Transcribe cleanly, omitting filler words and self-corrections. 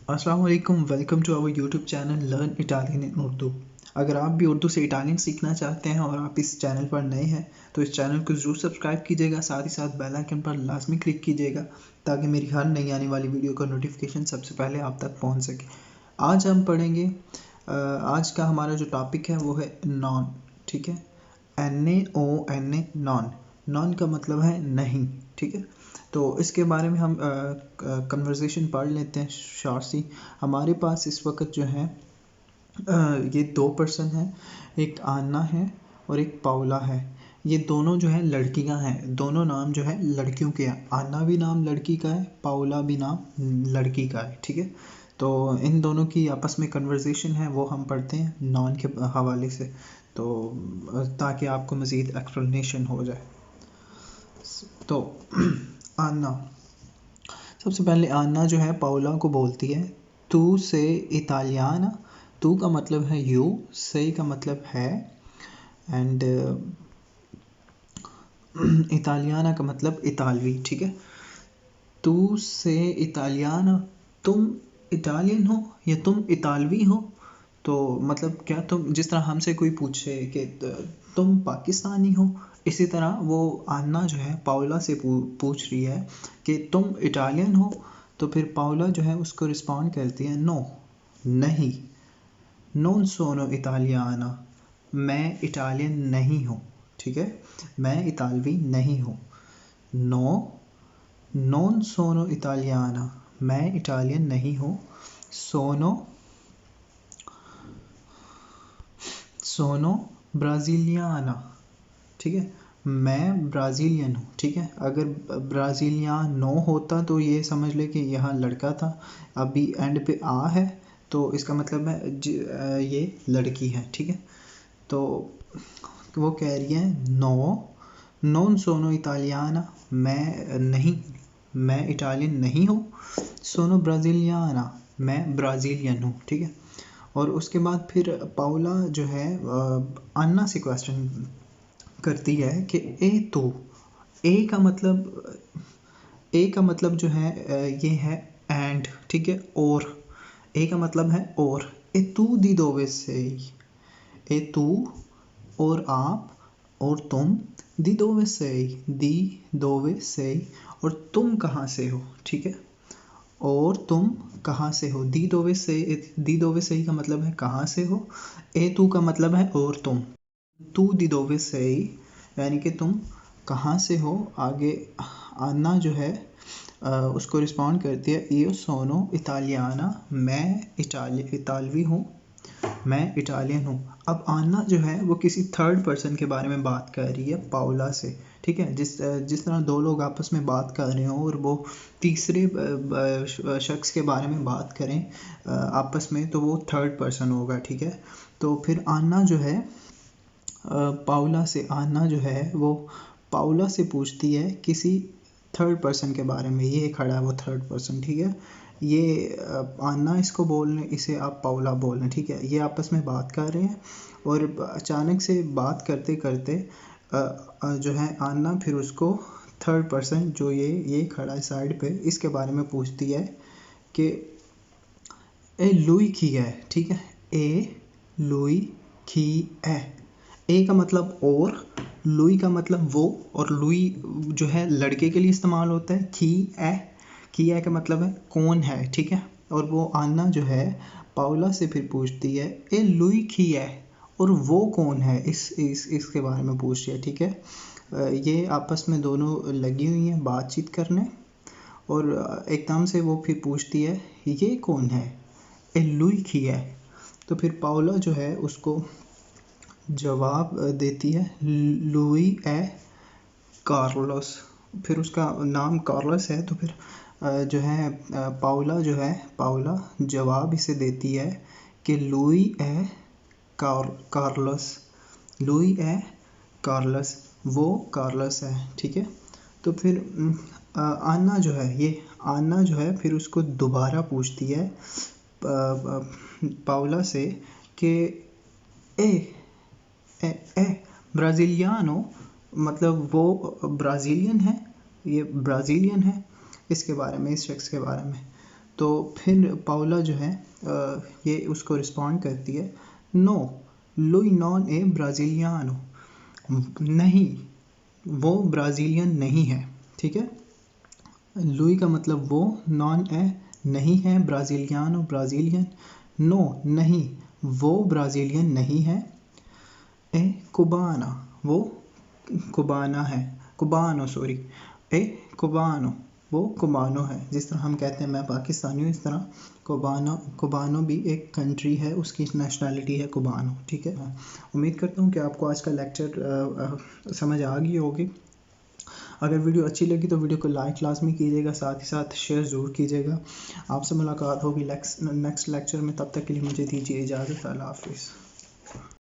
अस्सलाम वालेकुम, welcome to our YouTube channel learn Italian in Urdu. अगर आप भी उर्दू से इटालियन सीखना चाहते हैं और आप इस चैनल पर नए हैं तो इस चैनल को ज़रूर सब्सक्राइब कीजिएगा, साथ ही साथ बेल आइकन पर लाजमी क्लिक कीजिएगा ताकि मेरी हर नई आने वाली वीडियो का नोटिफिकेशन सबसे पहले आप तक पहुंच सके। आज हम पढ़ेंगे आज का हमारा जो टॉपिक है वो है नॉन। ठीक है, NAON नॉन। नॉन का मतलब है नहीं। ठीक है, तो इसके बारे में हम कन्वर्सेशन पढ़ लेते हैं शॉर्ट सी। हमारे पास इस वक्त जो है ये दो पर्सन हैं, एक आना है और एक पाउला है। ये दोनों जो है लड़कियां हैं, दोनों नाम जो है लड़कियों के हैं। आना भी नाम लड़की का है, पाउला भी नाम लड़की का है। ठीक है, तो इन दोनों की आपस में कन्वर्सेशन है वो हम पढ़ते हैं नॉन के हवाले से, तो ताकि आपको मज़ीद एक्सप्लेनेशन हो जाए। तो आना, सबसे पहले आना जो है पाउला को बोलती है तू से इतालियाना। तू का मतलब है यू, से का मतलब है, एंड इतालियाना का मतलब इतालवी। ठीक है, तू से इतालियाना, तुम इटालियन हो या तुम इतालवी हो। तो मतलब क्या, तुम जिस तरह हमसे कोई पूछे कि तुम पाकिस्तानी हो, इसी तरह वो आन्ना जो है पाउला से पूछ रही है कि तुम इटालियन हो। तो फिर पाउला जो है उसको रिस्पॉन्ड करती है नो, नहीं, नॉन सोनो इतालियाना, मैं इटालियन नहीं हूँ। ठीक है, मैं इतालवी नहीं हूँ। नो, नॉन सोनो इतालियाना, मैं इटालियन नहीं हूँ। सोनो, सोनो ब्राज़ीलियाना। ठीक है, मैं ब्राज़ीलियन हूँ। ठीक है, अगर ब्राज़ीलियानो होता तो ये समझ ले कि यहाँ लड़का था, अभी एंड पे आ है तो इसका मतलब है ये लड़की है। ठीक है, तो वो कह रही है नो, नॉन सोनो इतालियाना, मैं नहीं, मैं इटालियन नहीं हूँ। सोनो ब्राज़ीलियाना, मैं ब्राज़ीलियन हूँ। ठीक है, और उसके बाद फिर पाउला जो है अन्ना से क्वेश्चन करती है कि ए तो, ए का मतलब, ए का मतलब जो है ये है एंड। ठीक है, और ए का मतलब है और। ए तू दी दोवे से, ए तू और आप और तुम, दी दोवे से, दी दोवे से, और तुम कहाँ से हो। ठीक है, और तुम कहाँ से हो। दी दोवे से, दी दोवे से का मतलब है कहाँ से हो। ए तू का मतलब है और तुम। तू दी दोवे से यानी कि तुम कहाँ से हो। आगे आना जो है उसको रिस्पॉन्ड करती है io sono italiana, मैं इतालवी हूँ, मैं इटालियन हूँ। अब आना जो है वो किसी थर्ड पर्सन के बारे में बात कर रही है पाउला से। ठीक है, जिस तरह दो लोग आपस में बात कर रहे हो और वो तीसरे शख्स के बारे में बात करें आपस में, तो वो थर्ड पर्सन होगा। ठीक है, तो फिर आना जो है पाउला से, आना जो है वो पाउला से पूछती है किसी थर्ड पर्सन के बारे में। ये खड़ा है वो थर्ड पर्सन। ठीक है, ये आना इसको बोल रहे, इसे आप पाउला बोल रहे हैं। ठीक है, ये आपस में बात कर रहे हैं और अचानक से बात करते करते जो है आना फिर उसको थर्ड पर्सन जो ये खड़ा है साइड पे, इसके बारे में पूछती है कि ए लुई की है। ठीक है, ए लुई की है। ए का मतलब और, लुई का मतलब वो, और लुई जो है लड़के के लिए इस्तेमाल होता है। की है का मतलब है कौन है। ठीक है, और वो आना जो है पाउला से फिर पूछती है ए लुई की है, और वो कौन है, इसके बारे में पूछ रही है। ठीक है, ये आपस में दोनों लगी हुई हैं बातचीत करने, और एकदम से वो फिर पूछती है ये कौन है, ए लुई की है। तो फिर पाउला जो है उसको जवाब देती है लुई ए कार्लोस। फिर उसका नाम कार्लोस है, तो फिर जो है पाउला जवाब इसे देती है कि लुई ए कार्लोस, लुई ए कार्लोस, वो कार्लोस है। ठीक है, तो फिर आना जो है, ये आना जो है फिर उसको दोबारा पूछती है पाउला से कि ए ए ए ब्राज़ीलियानो, मतलब वो ब्राज़ीलियन है, ये ब्राज़ीलियन है, इसके बारे में, इस शख्स के बारे में। तो फिर पाउला जो है ये उसको रिस्पॉन्ड करती है, नो लुई नॉन ए ब्राज़िलियानो, नहीं वो ब्राज़ीलियन नहीं है। ठीक है, लुई का मतलब वो, नॉन ए नहीं है, ब्राज़िलियानो ब्राज़ीलियन, नो नहीं वो ब्राज़ीलियन नहीं है, ए कुबाना वो कुबाना है, कुबानो सॉरी, ए कुबानो वो कुबानो है। जिस तरह हम कहते हैं मैं पाकिस्तानी हूँ, इस तरह कुबानो भी एक कंट्री है, उसकी नेशनैलिटी है कुबानो। ठीक है, उम्मीद करता हूँ कि आपको आज का लेक्चर समझ आ गई होगी। अगर वीडियो अच्छी लगी तो वीडियो को लाइक लाजमी कीजिएगा, साथ ही साथ शेयर ज़रूर कीजिएगा। आपसे मुलाकात होगी नेक्स्ट लेक्चर में, तब तक के लिए मुझे दीजिए इजाज़त। अल्लाह हाफिज़।